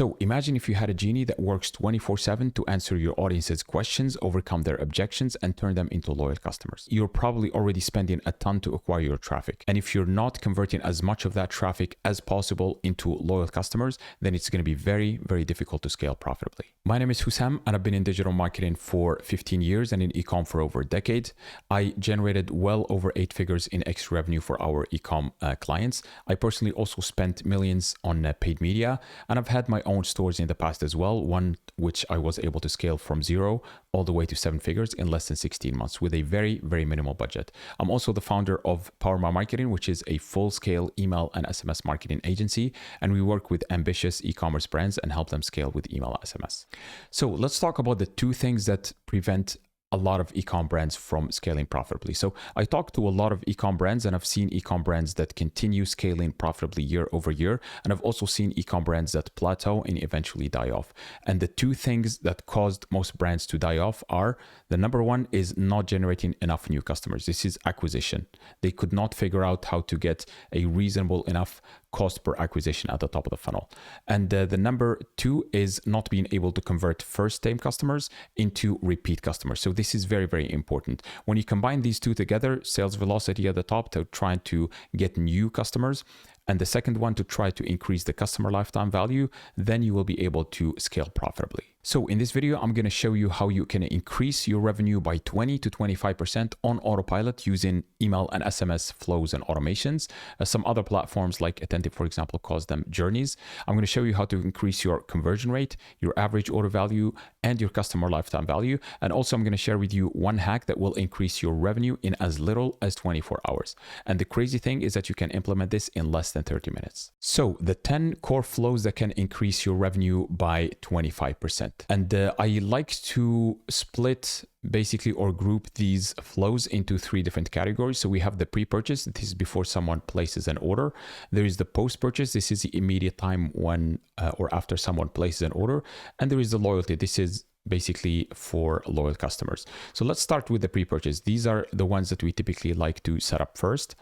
So imagine if you had a genie that works 24/7 to answer your audience's questions, overcome their objections, and turn them into loyal customers. You're probably already spending a ton to acquire your traffic. And if you're not converting as much of that traffic as possible into loyal customers, then it's going to be very, very difficult to scale profitably. My name is Hussam, and I've been in digital marketing for 15 years and in Ecom for over a decade. I generated well over 8 figures in extra revenue for our Ecom clients. I personally also spent millions on paid media, and I've had my own stores in the past as well, one which I was able to scale from 0 all the way to 7 figures in less than 16 months with a very, very minimal budget. I'm also the founder of Power My Marketing, which is a full-scale email and SMS marketing agency, and we work with ambitious e-commerce brands and help them scale with email and SMS. So let's talk about the 2 things that prevent a lot of e-com brands from scaling profitably. So I talked to a lot of e-com brands, and I've seen e-com brands that continue scaling profitably year over year. And I've also seen e-com brands that plateau and eventually die off. And the 2 things that caused most brands to die off are, the number one is not generating enough new customers. This is acquisition. They could not figure out how to get a reasonable enough cost per acquisition at the top of the funnel. And the number 2 is not being able to convert first-time customers into repeat customers. So this is very, very important. When you combine these 2 together, sales velocity at the top to trying to get new customers, and the second one to try to increase the customer lifetime value, then you will be able to scale profitably. So in this video, I'm going to show you how you can increase your revenue by 20 to 25% on autopilot using email and SMS flows and automations. Some other platforms like Attentive, for example, calls them journeys. I'm going to show you how to increase your conversion rate, your average order value, and your customer lifetime value. And also I'm going to share with you one hack that will increase your revenue in as little as 24 hours. And the crazy thing is that you can implement this in less than 30 minutes. So the 10 core flows that can increase your revenue by 25%. And I like to split basically or group these flows into 3 different categories. So we have the pre-purchase. This is before someone places an order. There is the post-purchase. This is the immediate time when or after someone places an order. And there is the loyalty. This is basically for loyal customers. So let's start with the pre-purchase. These are the ones that we typically like to set up first.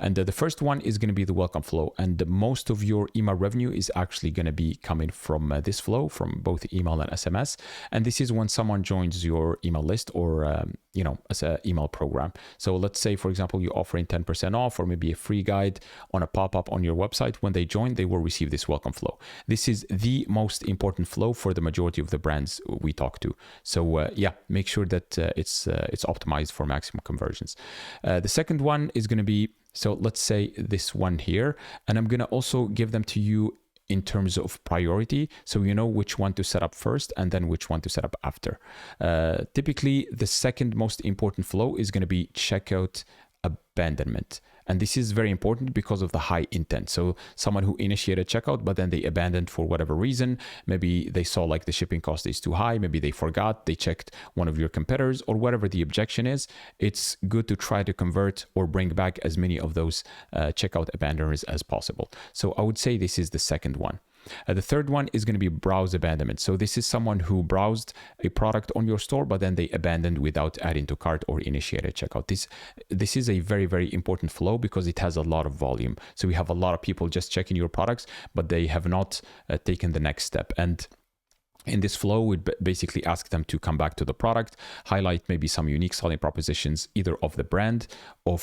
And the first one is going to be the welcome flow. And most of your email revenue is actually going to be coming from this flow, from both email and SMS. And this is when someone joins your email list or, as an email program. So let's say, for example, you're offering 10% off or maybe a free guide on a pop-up on your website. When they join, they will receive this welcome flow. This is the most important flow for the majority of the brands we talk to. So make sure that it's optimized for maximum conversions. The second one is going to be, so let's say this one here, and I'm going to also give them to you in terms of priority, so you know which one to set up first and then which one to set up after. Typically, the second most important flow is going to be checkout abandonment. And this is very important because of the high intent. So someone who initiated checkout, but then they abandoned for whatever reason. Maybe they saw like the shipping cost is too high. Maybe they forgot, they checked one of your competitors or whatever the objection is. It's good to try to convert or bring back as many of those checkout abandoners as possible. So I would say this is the second one. The third one is going to be browse abandonment. So this is someone who browsed a product on your store, but then they abandoned without adding to cart or initiated checkout. This is a very, very important flow because it has a lot of volume. So we have a lot of people just checking your products, but they have not taken the next step. And in this flow, we'd basically ask them to come back to the product, highlight maybe some unique selling propositions, either of the brand or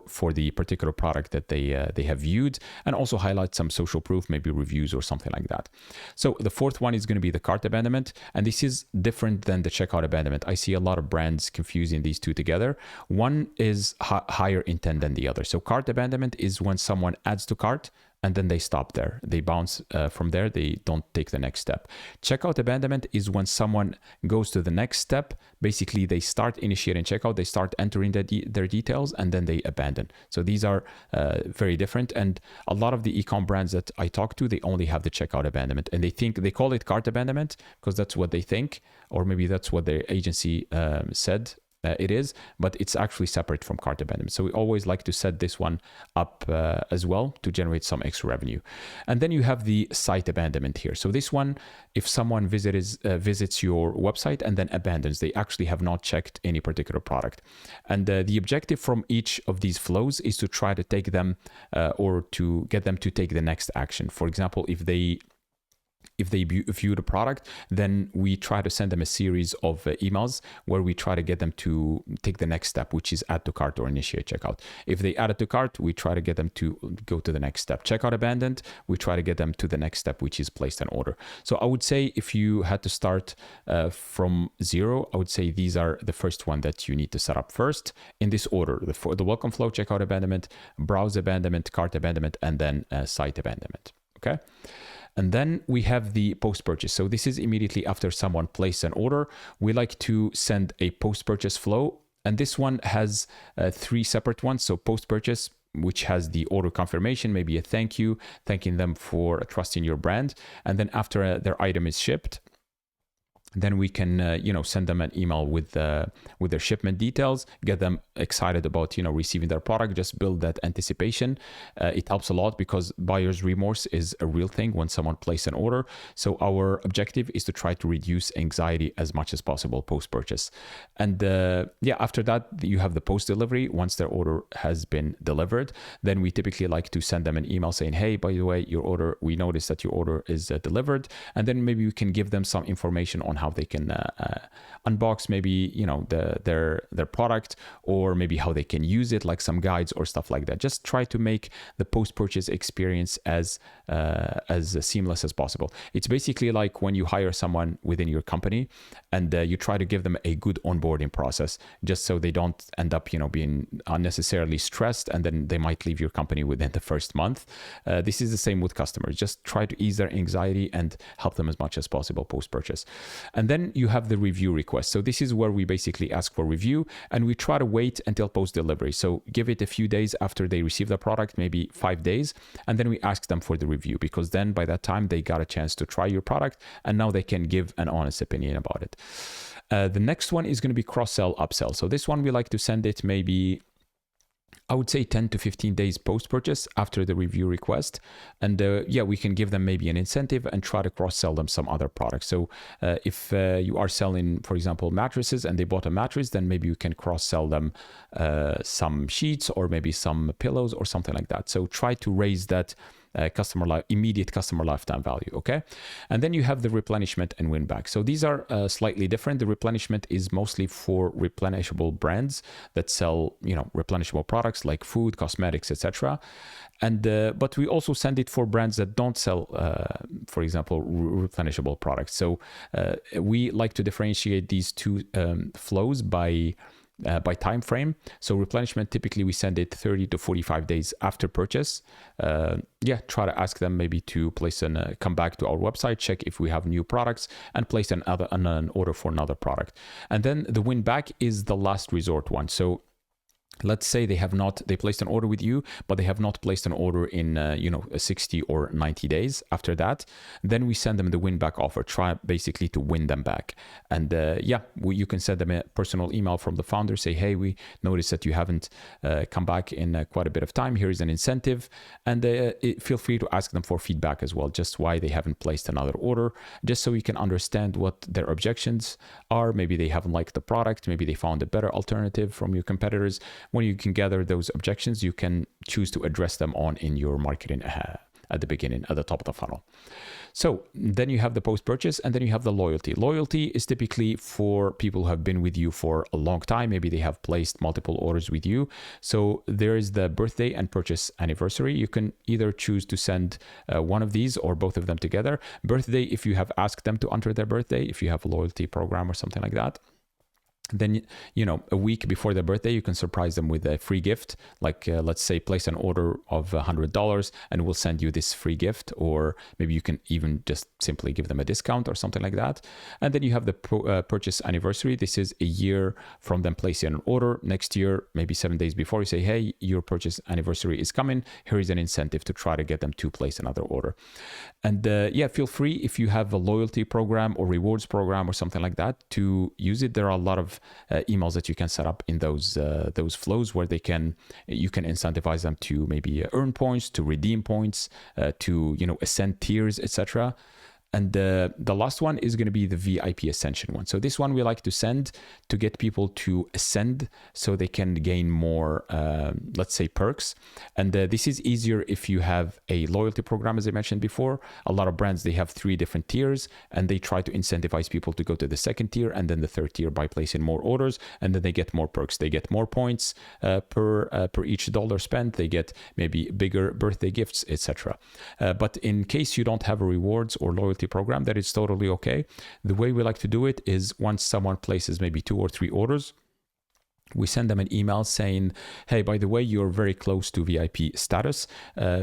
for the particular product that they have viewed, and also highlight some social proof, maybe reviews or something like that. So the fourth one is going to be the cart abandonment, and this is different than the checkout abandonment. I see a lot of brands confusing these 2 together. One is higher intent than the other. So cart abandonment is when someone adds to cart, and then they stop there. They bounce from there. They don't take the next step. Checkout abandonment is when someone goes to the next step. Basically, they start initiating checkout, they start entering their details, and then they abandon. So these are very different. And a lot of the e-com brands that I talk to, they only have the checkout abandonment. And they call it cart abandonment because that's what they think, or maybe that's what their agency said it is, but it's actually separate from cart abandonment. So we always like to set this one up as well to generate some extra revenue. And then you have the site abandonment here. So this one, if someone visits your website and then abandons, they actually have not checked any particular product. And the objective from each of these flows is to try to take them or to get them to take the next action. For example, if they if they view the product, then we try to send them a series of emails where we try to get them to take the next step, which is add to cart or initiate checkout. If they add it to cart, we try to get them to go to the next step. Checkout abandoned, we try to get them to the next step, which is placed an order. So I would say if you had to start from zero, I would say these are the first one that you need to set up first in this order: the welcome flow, checkout abandonment, browse abandonment, cart abandonment, and then site abandonment. Okay. And then we have the post-purchase. So this is immediately after someone places an order. We like to send a post-purchase flow. And this one has 3 separate ones. So post-purchase, which has the order confirmation, maybe a thank you, thanking them for trusting your brand. And then after their item is shipped, then we can, send them an email with their shipment details, get them excited about, receiving their product, just build that anticipation. It helps a lot because buyer's remorse is a real thing when someone places an order. So our objective is to try to reduce anxiety as much as possible post-purchase. And after that, you have the post-delivery. Once their order has been delivered, then we typically like to send them an email saying, hey, by the way, we noticed that your order is delivered. And then maybe we can give them some information on how they can unbox maybe their product, or maybe how they can use it, like some guides or stuff like that. Just try to make the post-purchase experience as seamless as possible. It's basically like when you hire someone within your company and you try to give them a good onboarding process, just so they don't end up being unnecessarily stressed, and then they might leave your company within the first month. This is the same with customers. Just try to ease their anxiety and help them as much as possible post-purchase. And then you have the review request. So this is where we basically ask for review, and we try to wait until post-delivery. So give it a few days after they receive the product, maybe 5 days, and then we ask them for the review, because then by that time they got a chance to try your product, and now they can give an honest opinion about it. The next one is going to be cross-sell, upsell. So this one we like to send it maybe, I would say 10 to 15 days post-purchase after the review request. And we can give them maybe an incentive and try to cross-sell them some other products. So if you are selling, for example, mattresses, and they bought a mattress, then maybe you can cross-sell them some sheets or maybe some pillows or something like that. So try to raise that immediate customer lifetime value. Okay. And then you have the replenishment and win back. So these are slightly different. The replenishment is mostly for replenishable brands that sell, replenishable products like food, cosmetics, etc. And but we also send it for brands that don't sell, for example, replenishable products. So we like to differentiate these two flows by time frame. So replenishment, typically we send it 30 to 45 days after purchase. Try to ask them maybe to come back to our website, check if we have new products, and place an order for another product. And then the win back is the last resort one. So let's say they placed an order with you, but they have not placed an order in 60 or 90 days after that. Then we send them the win back offer, try basically to win them back. And you can send them a personal email from the founder, say, hey, we noticed that you haven't come back in quite a bit of time. Here is an incentive. And feel free to ask them for feedback as well, just why they haven't placed another order, just so you can understand what their objections are. Maybe they haven't liked the product, maybe they found a better alternative from your competitors. When you can gather those objections, you can choose to address them in your marketing at the beginning, at the top of the funnel. So then you have the post-purchase, and then you have the loyalty. Loyalty is typically for people who have been with you for a long time. Maybe they have placed multiple orders with you. So there is the birthday and purchase anniversary. You can either choose to send one of these or both of them together. Birthday, if you have asked them to enter their birthday, if you have a loyalty program or something like that. Then, a week before their birthday, you can surprise them with a free gift. Like, let's say, place an order of $100 and we'll send you this free gift. Or maybe you can even just simply give them a discount or something like that. And then you have the purchase anniversary. This is a year from them placing an order. Next year, maybe 7 days before, you say, hey, your purchase anniversary is coming. Here is an incentive to try to get them to place another order. And feel free, if you have a loyalty program or rewards program or something like that, to use it. There are a lot of emails that you can set up in those flows where you can incentivize them to maybe earn points, to redeem points, to ascend tiers, etc. And the last one is going to be the VIP Ascension one. So this one we like to send to get people to ascend so they can gain more, let's say, perks. And this is easier if you have a loyalty program, as I mentioned before. A lot of brands, they have 3 different tiers, and they try to incentivize people to go to the second tier and then the third tier by placing more orders, and then they get more perks. They get more points per each dollar spent. They get maybe bigger birthday gifts, etc. But in case you don't have a rewards or loyalty program, that is totally okay. The way we like to do it is once someone places maybe 2 or 3 orders, we send them an email saying, hey, by the way, you're very close to VIP status.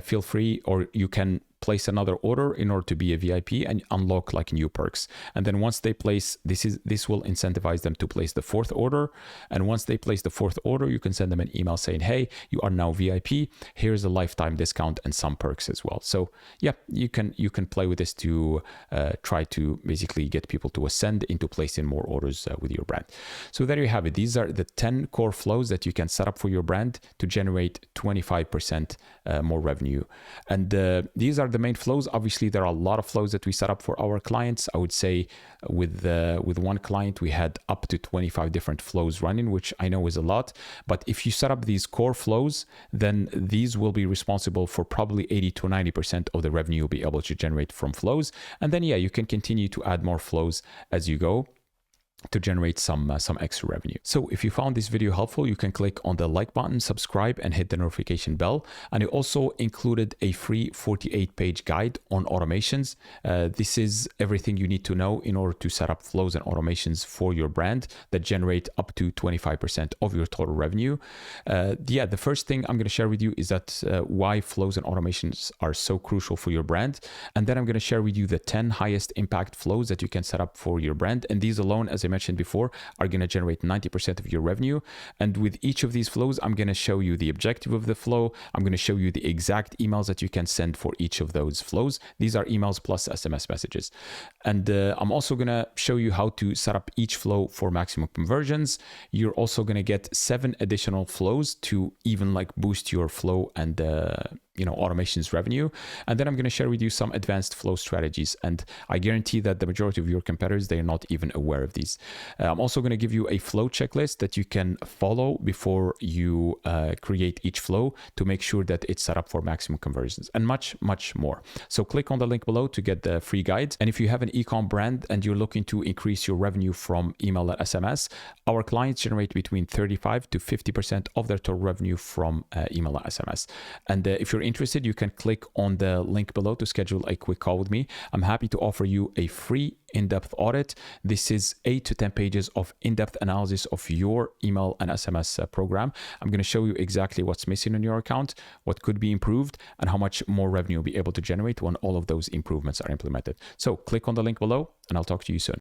Feel free, or you can place another order in order to be a VIP and unlock like new perks. And then once they place, this will incentivize them to place the 4th order. And once they place the 4th order, you can send them an email saying, hey, you are now VIP. Here's a lifetime discount and some perks as well. So yeah, you can play with this to try to basically get people to ascend into placing more orders with your brand. So there you have it. These are the 10 core flows that you can set up for your brand to generate 25% more revenue. And these are the main flows. Obviously, there are a lot of flows that we set up for our clients. I would say with one client, we had up to 25 different flows running, which I know is a lot. But if you set up these core flows, then these will be responsible for probably 80 to 90% of the revenue you'll be able to generate from flows. And then, yeah, you can continue to add more flows as you go to generate some extra revenue. So if you found this video helpful, you can click on the like button, subscribe, and hit the notification bell. And I also included a free 48-page guide on automations. This is everything you need to know in order to set up flows and automations for your brand that generate up to 25% of your total revenue. The first thing I'm going to share with you is that why flows and automations are so crucial for your brand. And then I'm going to share with you the 10 highest impact flows that you can set up for your brand. And these alone, as I mentioned before, are going to generate 90% of your revenue. And with each of these flows, I'm going to show you the objective of the flow. I'm going to show you the exact emails that you can send for each of those flows. These are emails plus SMS messages. And I'm also going to show you how to set up each flow for maximum conversions. You're also going to get 7 additional flows to even like boost your flow and automations revenue. And then I'm going to share with you some advanced flow strategies. And I guarantee that the majority of your competitors, they're not even aware of these. I'm also going to give you a flow checklist that you can follow before you create each flow to make sure that it's set up for maximum conversions and much, much more. So click on the link below to get the free guides. And if you have an ecom brand and you're looking to increase your revenue from email and SMS, our clients generate between 35 to 50% of their total revenue from email and SMS. And if you're interested, you can click on the link below to schedule a quick call with me. I'm happy to offer you a free in-depth audit. This is 8 to 10 pages of in-depth analysis of your email and SMS program. I'm going to show you exactly what's missing in your account, what could be improved, and how much more revenue you'll be able to generate when all of those improvements are implemented. So click on the link below, and I'll talk to you soon.